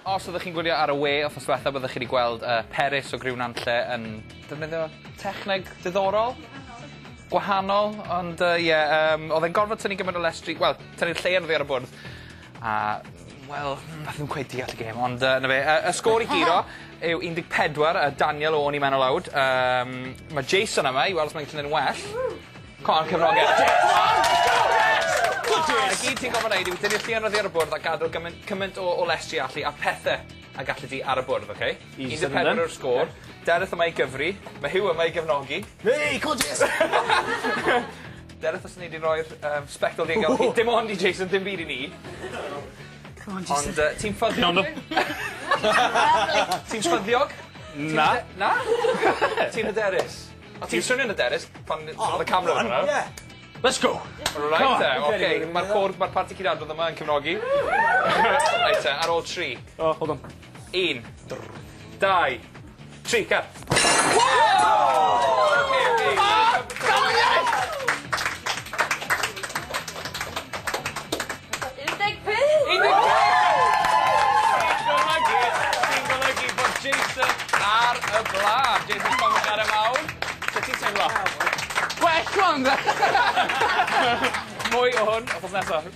os ydych chi'n gwylio ar y we o ffoswetha, byddwch chi wedi gweld Peris o Griw Nanlle yn defnyddio techneg diddorol, gwahanol, ond ie, oedd e'n gorfod tynnu gymaint o lestri, wel, tynnu'r lle yn oddi ar y bwrdd, a, wel, nath nhw'n cweith deall y gêm, ond na fe, y sgôr i giro yw 14, Daniel o ni mewn o lawd, mae Jason yma i weld os mae'n gallu well. Con, cyfrogau. Y gyd ti'n gofyn neud yw dynnu'r lle yn oddi ar y bwrdd a gadael cymaint o lestri allu a pethau a gallu di ar y bwrdd, oce? 14 o'r sgôr. Dereth yma i gyfri. Mae Hugh yma i gefnogi. Hei, come on, Jason! Dereth os ni wedi rhoi'r spectol diogel. Dim ond i Jason, dim byd i ni. Come on, Jason. Ond ti'n ffyddiog? Ti'n ffyddiog? Na. Na? Ti'n hyderus? O ti'n swnio'n hyderus pan oedd y camera yma? Ie. Let's go. Right, oce. Mae'r parti cydadrodd yma yn cefnogi. Right, ar ôl 3. Oh, hold on. 1, 2, 3, car. Ti'n golygu bod Jason ar y blaf. Jason Thomas ar y mawr. So ti'n teimlo? Gwell rwan, de! Mwy o hwn, o nesaf.